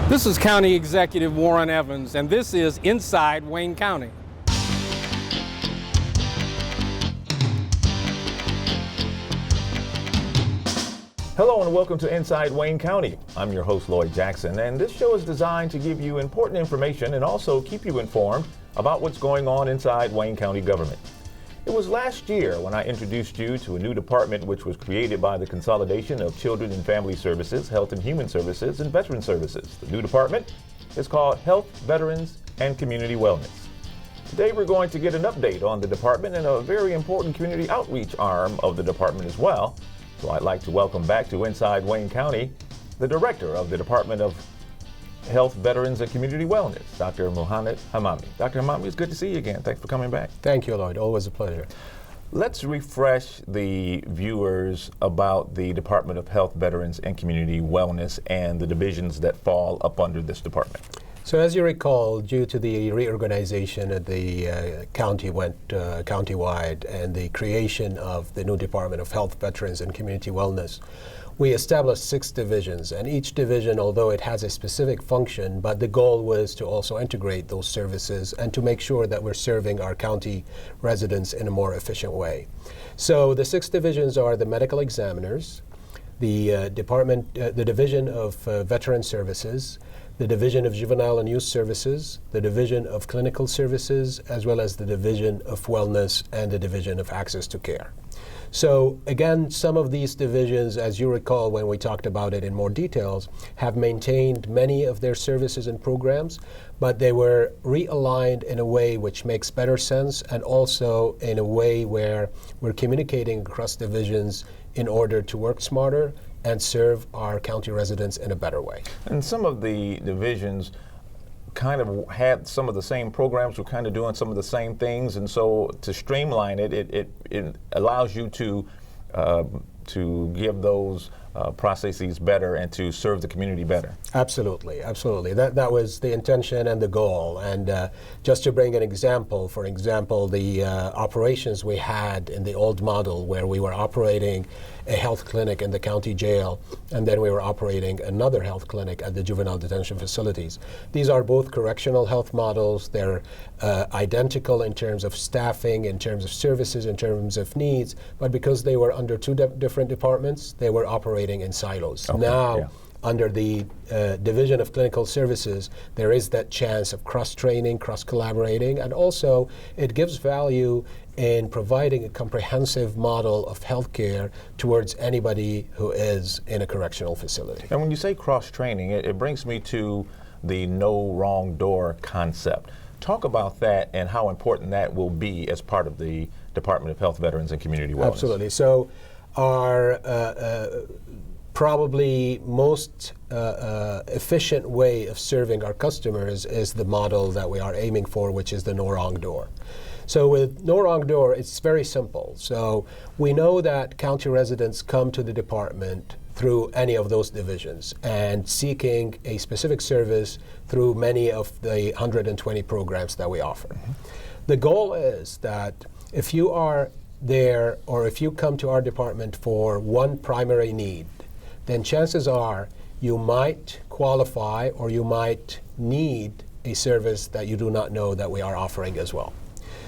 This is County Executive Warren Evans, and this is Inside Wayne County. Hello and welcome to Inside Wayne County. I'm your host, Lloyd Jackson, and this show is designed to give you important information and also keep you informed about what's going on inside Wayne County government. It was last year when I introduced you to a new department which was created by the consolidation of Children and Family Services, Health and Human Services, and Veteran Services. The new department is called Health, Veterans, and Community Wellness. Today we're going to get an update on the department and a very important community outreach arm of the department as well. So I'd like to welcome back to Inside Wayne County the Director of the Department of Health, Veterans, and Community Wellness, Dr. Mouhanad Hamammi. Dr. Hamammi, it's good to see you again. Thanks for coming back. Thank you, Lloyd. Always a pleasure. Let's refresh the viewers about the Department of Health, Veterans, and Community Wellness and the divisions that fall up under this department. So as you recall, due to the reorganization of the county went countywide and the creation of the new Department of Health, Veterans, and Community Wellness, we established 6 divisions, and each division, although it has a specific function, but the goal was to also integrate those services and to make sure that we're serving our county residents in a more efficient way. So the 6 divisions are the medical examiners, the Division of Veteran Services, the Division of Juvenile and Youth Services, the Division of Clinical Services, as well as the Division of Wellness and the Division of Access to Care. So again, some of these divisions, as you recall when we talked about it in more details, have maintained many of their services and programs, but they were realigned in a way which makes better sense and also in a way where we're communicating across divisions in order to work smarter and serve our county residents in a better way. And some of the divisions kind of had some of the same programs, were kind of doing some of the same things, and so to streamline it, it allows you to give those processes better and to serve the community better. Absolutely, absolutely. That was the intention and the goal. And just to bring an example, for example, the operations we had in the old model where we were operating a health clinic in the county jail, and then we were operating another health clinic at the juvenile detention facilities. These are both correctional health models. They're identical in terms of staffing, in terms of services, in terms of needs, but because they were under 2 different departments, they were operating in silos. Okay, now, yeah. Under the Division of Clinical Services, there is that chance of cross-training, cross-collaborating, and also it gives value in providing a comprehensive model of healthcare towards anybody who is in a correctional facility. And when you say cross-training, it brings me to the no wrong door concept. Talk about that and how important that will be as part of the Department of Health, Veterans, and Community Wellness. Absolutely. So our probably most efficient way of serving our customers is the model that we are aiming for, which is the no wrong door. So with no wrong door, it's very simple. So we know that county residents come to the department through any of those divisions and seeking a specific service through many of the 120 programs that we offer. Mm-hmm. The goal is that if you are there or if you come to our department for one primary need, then chances are you might qualify or you might need a service that you do not know that we are offering as well.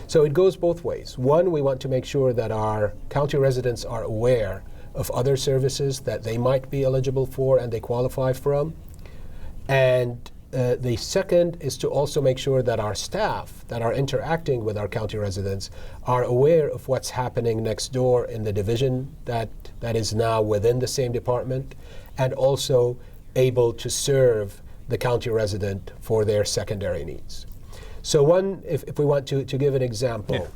So it goes both ways. One, we want to make sure that our county residents are aware of other services that they might be eligible for and they qualify from. And the second is to also make sure that our staff that are interacting with our county residents are aware of what's happening next door in the division that is now within the same department, and also able to serve the county resident for their secondary needs. So one, if we want to give an example, yeah.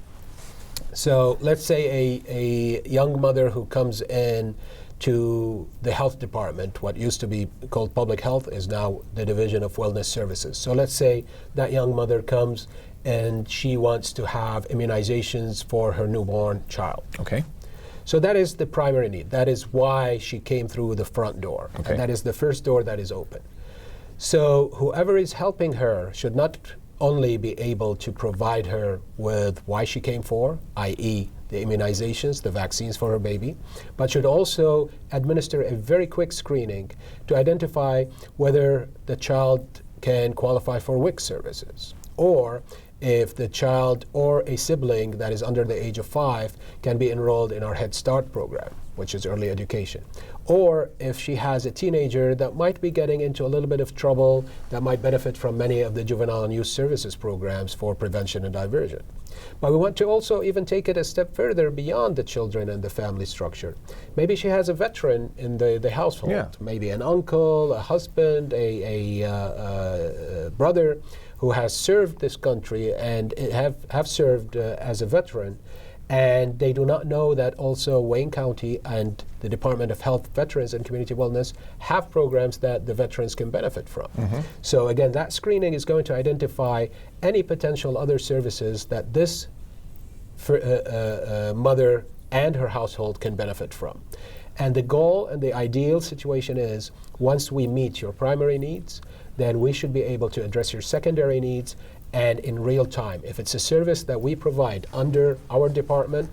So let's say a young mother who comes in to the health department, what used to be called public health is now the Division of Wellness Services. So let's say that young mother comes and she wants to have immunizations for her newborn child. Okay. So that is the primary need. That is why she came through the front door. Okay. And that is the first door that is open. So whoever is helping her should not only be able to provide her with why she came for, i.e. the immunizations, the vaccines for her baby, but should also administer a very quick screening to identify whether the child can qualify for WIC services, or if the child or a sibling that is under the age of 5 can be enrolled in our Head Start program, which is early education. Or if she has a teenager that might be getting into a little bit of trouble, that might benefit from many of the juvenile and youth services programs for prevention and diversion. But we want to also even take it a step further beyond the children and the family structure. Maybe she has a veteran in the household, maybe an uncle, a husband, a brother who has served this country and have served as a veteran, and they do not know that also Wayne County and the Department of Health, Veterans and Community Wellness have programs that the veterans can benefit from. So again, that screening is going to identify any potential other services that this mother and her household can benefit from. And the goal and the ideal situation is, once we meet your primary needs, then we should be able to address your secondary needs, and in real time. If it's a service that we provide under our department,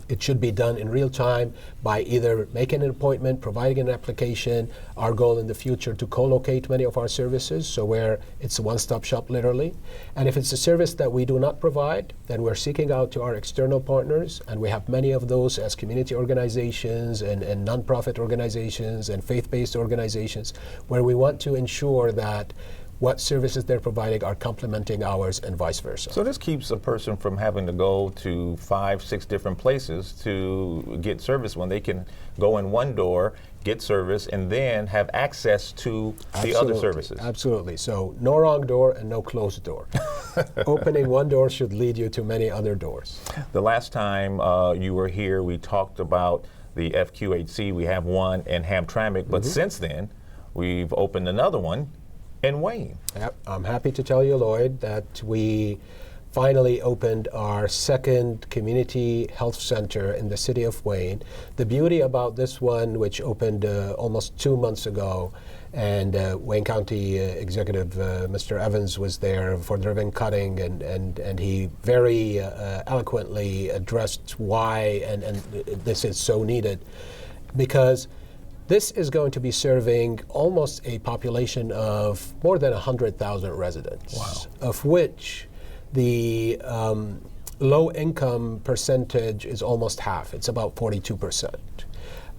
it should be done in real time by either making an appointment, providing an application. Our goal in the future to co-locate many of our services, so where it's a one-stop shop literally. And if it's a service that we do not provide, then we're seeking out to our external partners, and we have many of those as community organizations and nonprofit organizations and faith-based organizations, where we want to ensure that what services they're providing are complementing ours and vice versa. So this keeps a person from having to go to 5, 6 different places to get service, when they can go in one door, get service, and then have access to the other services. Absolutely. So no wrong door and no closed door. Opening one door should lead you to many other doors. The last time you were here, we talked about the FQHC. We have one in Hamtramck, but since then, we've opened another one in Wayne. Yep. I'm happy to tell you, Lloyd, that we finally opened our second community health center in the city of Wayne. The beauty about this one, which opened almost 2 months ago, and Wayne County Executive Mr. Evans was there for the ribbon cutting, and he very eloquently addressed why and this is so needed, because this is going to be serving almost a population of more than 100,000 residents, of which the low-income percentage is almost half. It's about 42%.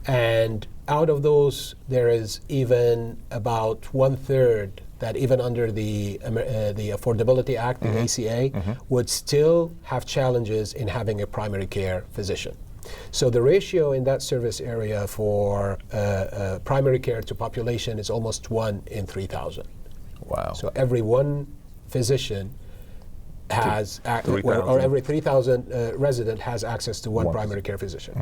And out of those, there is even about 1/3 that even under the Affordability Act, the ACA, would still have challenges in having a primary care physician. So the ratio in that service area for primary care to population is almost 1 in 3,000. Wow. So every one physician has, or every 3,000 resident has access to one primary care physician.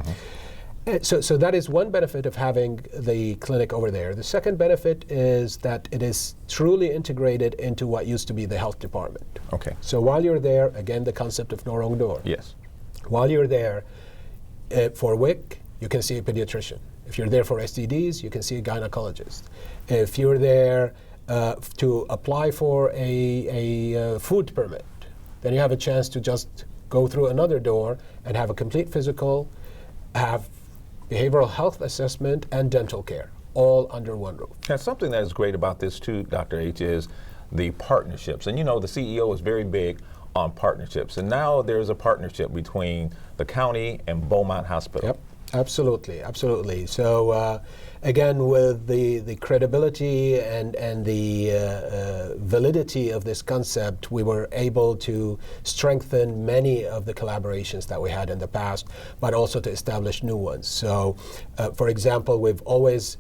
So that is one benefit of having the clinic over there. The second benefit is that it is truly integrated into what used to be the health department. Okay. So while you're there, again, the concept of no wrong door. Yes. While you're there, for WIC, you can see a pediatrician. If you're there for STDs, you can see a gynecologist. If you're there to apply for a food permit, then you have a chance to just go through another door and have a complete physical, have behavioral health assessment, and dental care, all under one roof. Now, something that is great about this too, Dr. H, is the partnerships. And you know, the CEO is very big on partnerships. And now there's a partnership between the county and Beaumont Hospital. Yep, absolutely, absolutely. So again, with the credibility and the validity of this concept, we were able to strengthen many of the collaborations that we had in the past, but also to establish new ones. So for example, we've always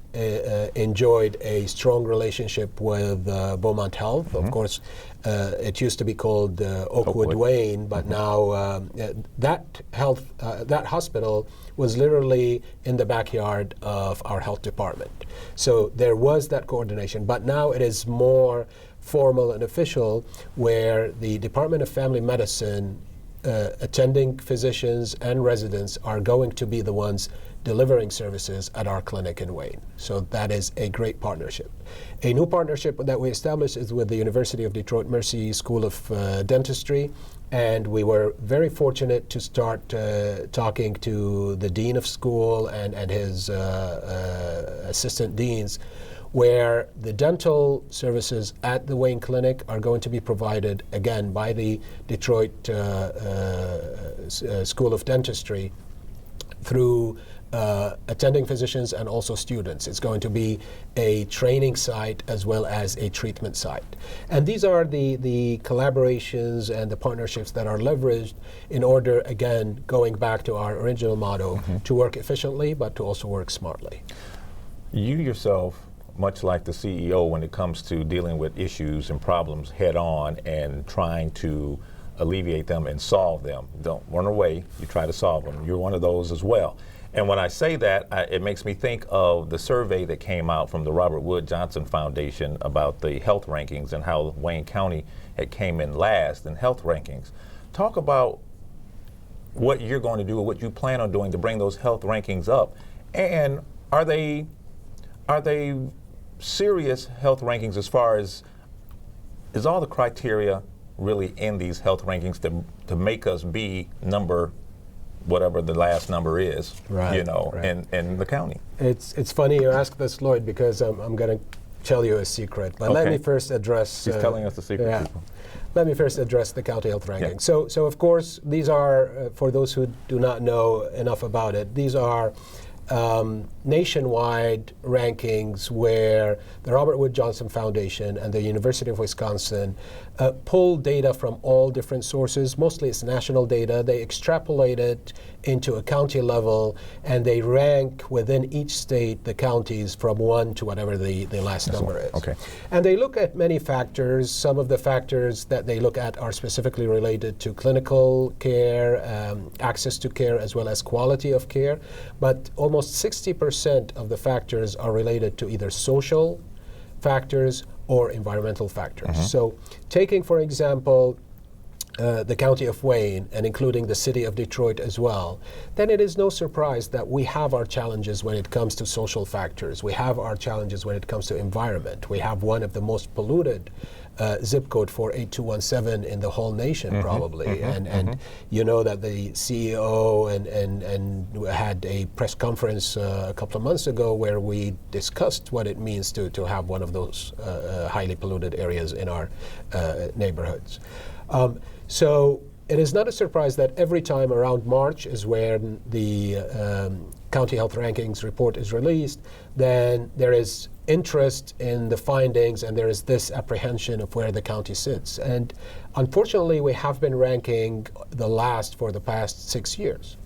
enjoyed a strong relationship with Beaumont Health. Of course, it used to be called Oakwood Wayne, but now that hospital was literally in the backyard of our health department. So there was that coordination, but now it is more formal and official, where the Department of Family Medicine attending physicians and residents are going to be the ones delivering services at our clinic in Wayne. So that is a great partnership. A new partnership that we established is with the University of Detroit Mercy School of Dentistry, and we were very fortunate to start talking to the dean of school and his assistant deans, where the dental services at the Wayne Clinic are going to be provided, again, by the Detroit School of Dentistry through attending physicians and also students. It's going to be a training site as well as a treatment site. And these are the collaborations and the partnerships that are leveraged in order, again, going back to our original motto, to work efficiently, but to also work smartly. You yourself, much like the CEO when it comes to dealing with issues and problems head on and trying to alleviate them and solve them. Don't run away, you try to solve them. You're one of those as well. And when I say that, it makes me think of the survey that came out from the Robert Wood Johnson Foundation about the health rankings and how Wayne County had came in last in health rankings. Talk about what you're going to do or what you plan on doing to bring those health rankings up. And are they serious health rankings as far as, is all the criteria really in these health rankings to make us be number, whatever the last number is, right, in the county? It's funny you ask this, Lloyd, because I'm going to tell you a secret. But let me first address... He's telling us the secret, people. Let me first address the county health ranking. Yeah. So of course, these are, for those who do not know enough about it, these are nationwide rankings where the Robert Wood Johnson Foundation and the University of Wisconsin pull data from all different sources. Mostly it's national data. They extrapolate it into a county level, and they rank within each state the counties from 1 to whatever the last number is. Okay. And they look at many factors. Some of the factors that they look at are specifically related to clinical care, access to care, as well as quality of care. But almost 60% of the factors are related to either social factors or environmental factors. So taking, for example, the county of Wayne and including the city of Detroit as well, then it is no surprise that we have our challenges when it comes to social factors. We have our challenges when it comes to environment. We have one of the most polluted zip code 48217 in the whole nation, probably. And you know that the CEO and had a press conference a couple of months ago where we discussed what it means to have one of those highly polluted areas in our neighborhoods. So it is not a surprise that every time around March is when the County Health Rankings report is released, then there is interest in the findings and there is this apprehension of where the county sits. And unfortunately, we have been ranking the last for the past 6 years.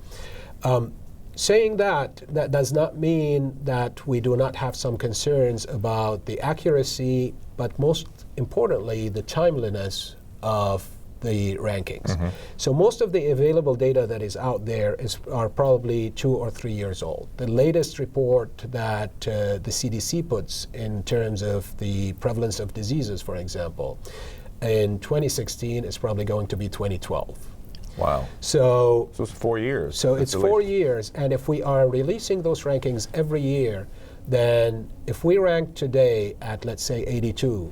Saying that does not mean that we do not have some concerns about the accuracy, but most importantly, the timeliness of the rankings. So most of the available data that is out there are probably 2 or 3 years old. The latest report that the CDC puts in terms of the prevalence of diseases, for example, in 2016 is probably going to be 2012. Wow. So it's 4 years. So it's 4 years, and if we are releasing those rankings every year, then if we rank today at, let's say, 82,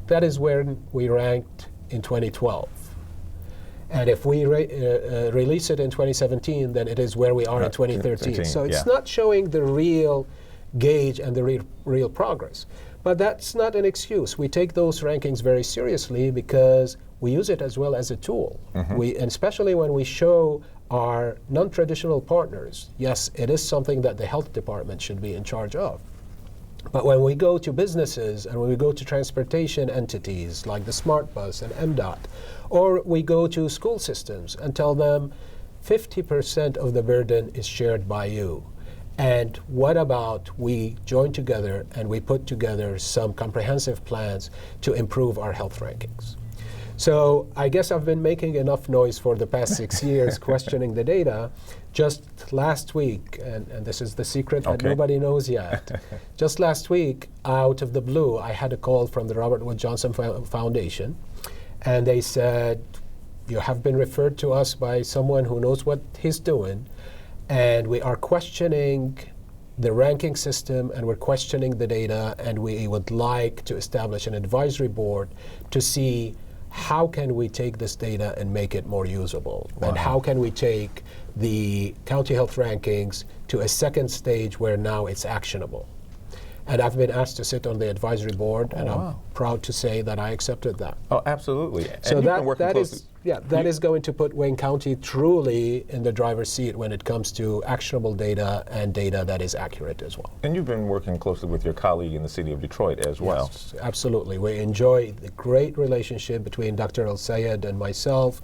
that is where we ranked in 2012. And if we release it in 2017, then it is where we are in 2013. So it's not showing the real gauge and the real progress. But that's not an excuse. We take those rankings very seriously because we use it as well as a tool. And especially when we show our non-traditional partners, yes, it is something that the health department should be in charge of. But when we go to businesses and when we go to transportation entities like the Smart Bus and MDOT, or we go to school systems and tell them 50% of the burden is shared by you. And what about we join together and we put together some comprehensive plans to improve our health rankings? So I guess I've been making enough noise for the past 6 years questioning the data. Just last week, and this is the secret that nobody knows yet, just last week, out of the blue, I had a call from the Robert Wood Johnson Foundation, and they said, you have been referred to us by someone who knows what he's doing, And we are questioning the ranking system, and we're questioning the data, and we would like to establish an advisory board to see how can we take this data and make it more usable, and how can we take the county health rankings to a second stage where now it's actionable. And I've been asked to sit on the advisory board, and I'm proud to say that I accepted that. Oh, absolutely. So and that is going to put Wayne County truly in the driver's seat when it comes to actionable data and data that is accurate as well. And you've been working closely with your colleague in the city of Detroit as well. Yes, absolutely. We enjoy the great relationship between Dr. El-Sayed and myself.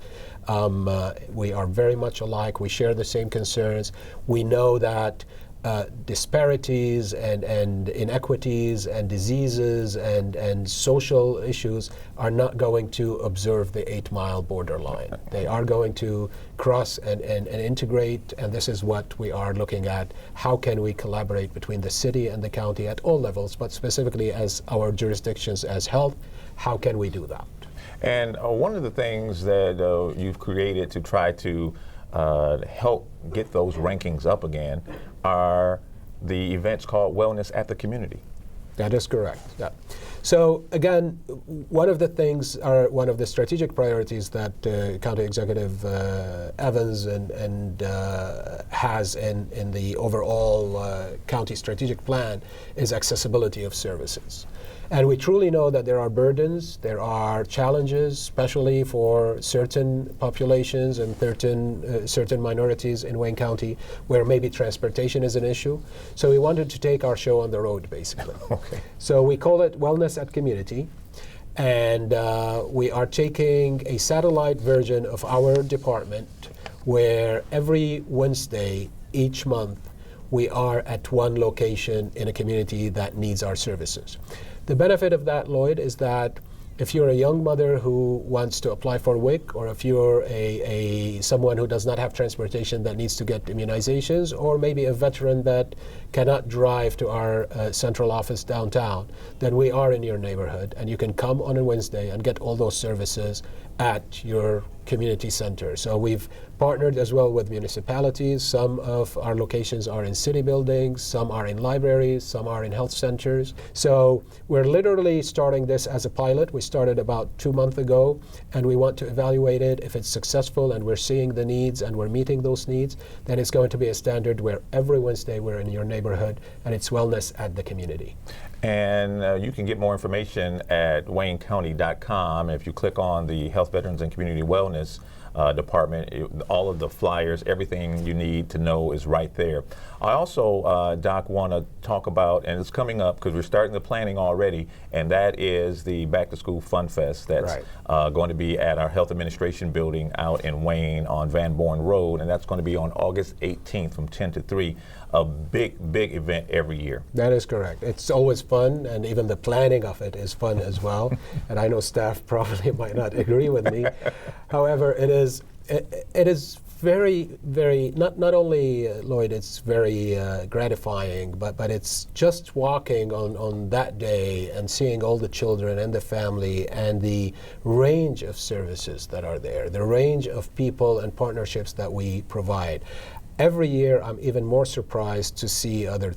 We are very much alike. We share the same concerns. We know that disparities and inequities and diseases and social issues are not going to observe the 8-mile borderline. They are going to cross and integrate, and this is what we are looking at. How can we collaborate between the city and the county at all levels, but specifically as our jurisdictions as health? How can we do that? And one of the things that you've created to try to help get those rankings up again are the events called Wellness at the Community. That is correct. Yeah. So again, one of the strategic priorities that County Executive Evans and has in the overall county strategic plan is accessibility of services. And we truly know that there are burdens, there are challenges, especially for certain populations and certain minorities in Wayne County, where maybe transportation is an issue. So we wanted to take our show on the road, basically. Okay. So we call it Wellness at Community, and we are taking a satellite version of our department, where every Wednesday each month we are at one location in a community that needs our services. The benefit of that, Lloyd, is that if you're a young mother who wants to apply for WIC, or if you're someone who does not have transportation that needs to get immunizations, or maybe a veteran that cannot drive to our central office downtown, then we are in your neighborhood, and you can come on a Wednesday and get all those services at your community center. So we've partnered as well with municipalities. Some of our locations are in city buildings, some are in libraries, some are in health centers. So we're literally starting this as a pilot. We started about 2 months ago, and we want to evaluate it. If it's successful and we're seeing the needs and we're meeting those needs, then it's going to be a standard where every Wednesday we're in your neighborhood, and it's wellness at the community. And you can get more information at waynecounty.com. If you click on the Health, Veterans, and Community Wellness department, all of the flyers, everything you need to know is right there. I also, Doc, want to talk about, and it's coming up because we're starting the planning already, and that is the Back to School Fun Fest that's going to be at our Health Administration building out in Wayne on Van Born Road, and that's going to be on August 18th from 10 to 3. A big event every year. That is correct. It's always fun, and even the planning of it is fun as well. And I know staff probably might not agree with me. However, it is very, very, not only, Lloyd, it's very gratifying, but it's just walking on that day and seeing all the children and the family and the range of services that are there, the range of people and partnerships that we provide. Every year, I'm even more surprised to see other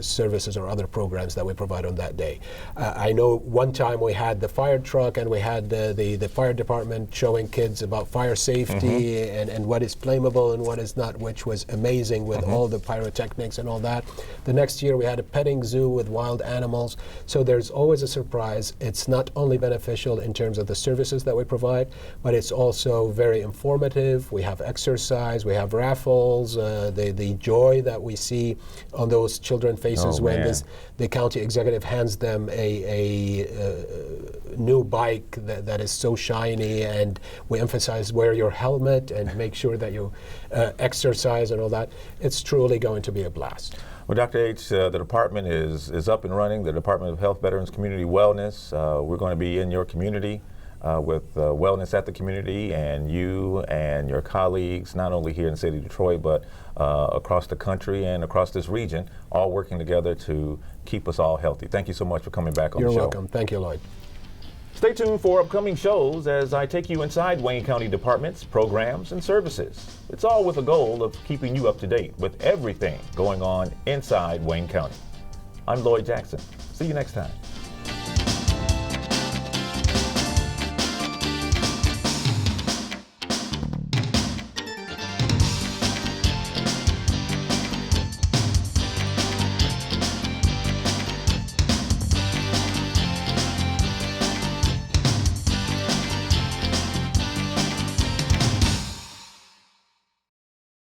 services or other programs that we provide on that day. I know one time we had the fire truck, and we had the fire department showing kids about fire safety and what is flammable and what is not, which was amazing with all the pyrotechnics and all that. The next year, we had a petting zoo with wild animals. So there's always a surprise. It's not only beneficial in terms of the services that we provide, but it's also very informative. We have exercise, we have raffles. The joy that we see on those children's faces when the county executive hands them a new bike that is so shiny, and we emphasize wear your helmet and make sure that you exercise and all that. It's truly going to be a blast. Well, Dr. H, the department is up and running, the Department of Health, Veterans, Community Wellness. We're going to be in your community with Wellness at the Community, and you and your colleagues, not only here in the city of Detroit, but across the country and across this region, all working together to keep us all healthy. Thank you so much for coming back on the show. You're welcome. Thank you, Lloyd. Stay tuned for upcoming shows as I take you inside Wayne County departments, programs, and services. It's all with a goal of keeping you up to date with everything going on inside Wayne County. I'm Lloyd Jackson. See you next time.